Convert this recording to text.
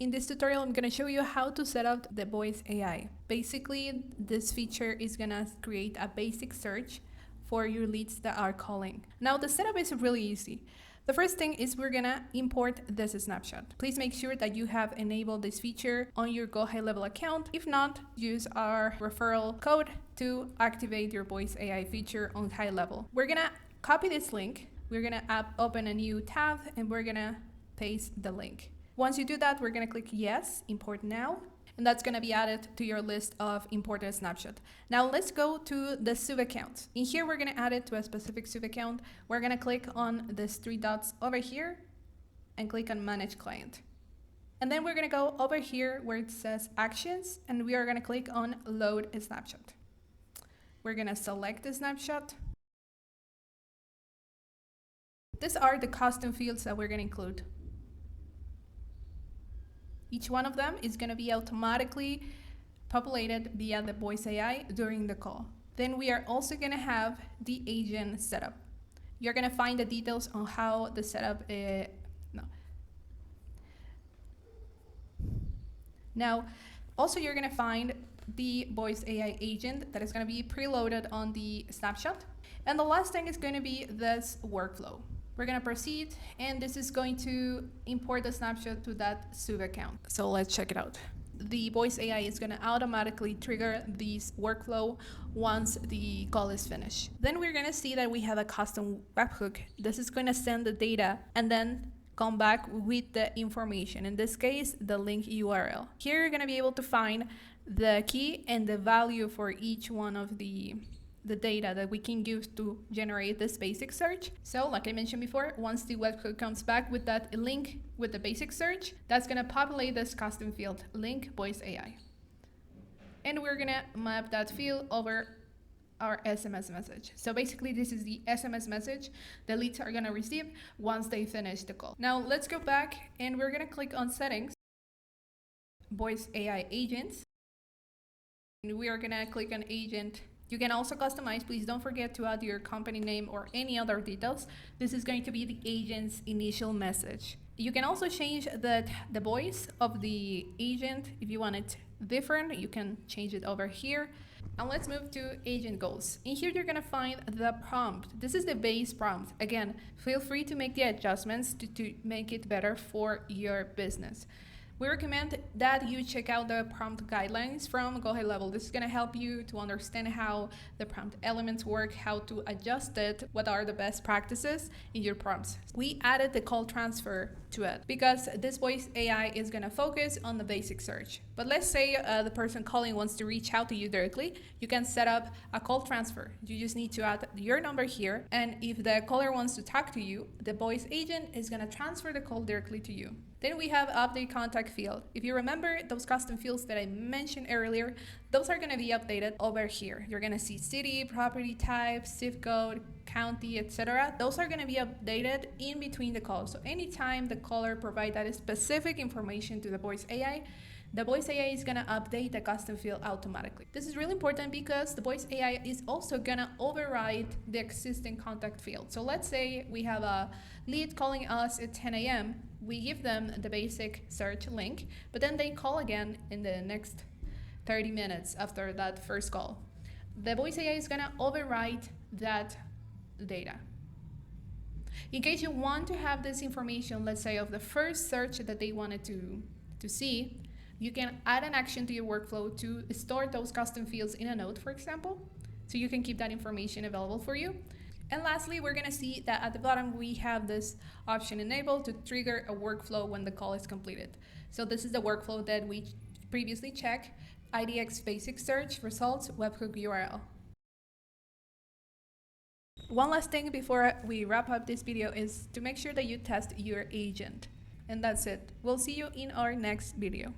In this tutorial, I'm going to show you how to set up the voice AI. Basically, this feature is going to create a basic search for your leads that are calling. Now, the setup is really easy. The first thing is we're going to import this snapshot. Please make sure that you have enabled this feature on your GoHighLevel account. If not, use our referral code to activate your voice AI feature on GoHighLevel. We're going to copy this link. We're going to open a new tab and we're going to paste the link. Once you do that, we're going to click yes, import now, and that's going to be added to your list of imported snapshot. Now let's go to the sub account. In here, we're going to add it to a specific sub account. We're going to click on these three dots over here and click on manage client. And then we're going to go over here where it says actions, and we are going to click on load a snapshot. We're going to select the snapshot. These are the custom fields that we're going to include. Each one of them is going to be automatically populated via the voice AI during the call. Then we are also going to have the agent setup. You're going to find the details on how the setup Now, also you're going to find the voice AI agent that is going to be preloaded on the snapshot. And the last thing is going to be this workflow. We're going to proceed, and this is going to import the snapshot to that sub account. So let's check it out. The voice AI is going to automatically trigger this workflow once the call is finished. Then we're going to see that we have a custom webhook. This is going to send the data and then come back with the information. In this case, the link URL. Here you're going to be able to find the key and the value for each one of the data that we can use to generate this basic search. So like I mentioned before, once the webhook comes back with that link with the basic search, that's going to populate this custom field, link voice AI. And we're going to map that field over our SMS message. So basically this is the SMS message the leads are going to receive once they finish the call. Now let's go back and we're going to click on settings, voice AI agents. And we are going to click on agent. You can also customize. Please don't forget to add your company name or any other details. This is going to be the agent's initial message. You can also change the voice of the agent. If you want it different, you can change it over here. And let's move to agent goals. In here, you're going to find the prompt. This is the base prompt. Again, feel free to make the adjustments to make it better for your business. We recommend that you check out the prompt guidelines from GoHighLevel. This is going to help you to understand how the prompt elements work, how to adjust it, what are the best practices in your prompts. We added the call transfer to it because this voice AI is going to focus on the basic search. But let's say the person calling wants to reach out to you directly. You can set up a call transfer. You just need to add your number here. And if the caller wants to talk to you, the voice agent is going to transfer the call directly to you. Then we have update contact field. If you remember those custom fields that I mentioned earlier, those are going to be updated over here. You're going to see city, property type, zip code, county, etc. Those are going to be updated in between the calls. So anytime the caller provides that specific information to the voice AI, the voice AI is going to update the custom field automatically. This is really important because the voice AI is also going to override the existing contact field. So let's say we have a lead calling us at 10 a.m. We give them the basic search link, but then they call again in the next 30 minutes after that first call. The voice AI is going to override that data. In case you want to have this information, let's say of the first search that they wanted to see, you can add an action to your workflow to store those custom fields in a note, for example, so you can keep that information available for you. And lastly, we're going to see that at the bottom, we have this option enabled to trigger a workflow when the call is completed. So this is the workflow that we previously checked, IDX basic search, results, webhook URL. One last thing before we wrap up this video is to make sure that you test your agent. And that's it. We'll see you in our next video.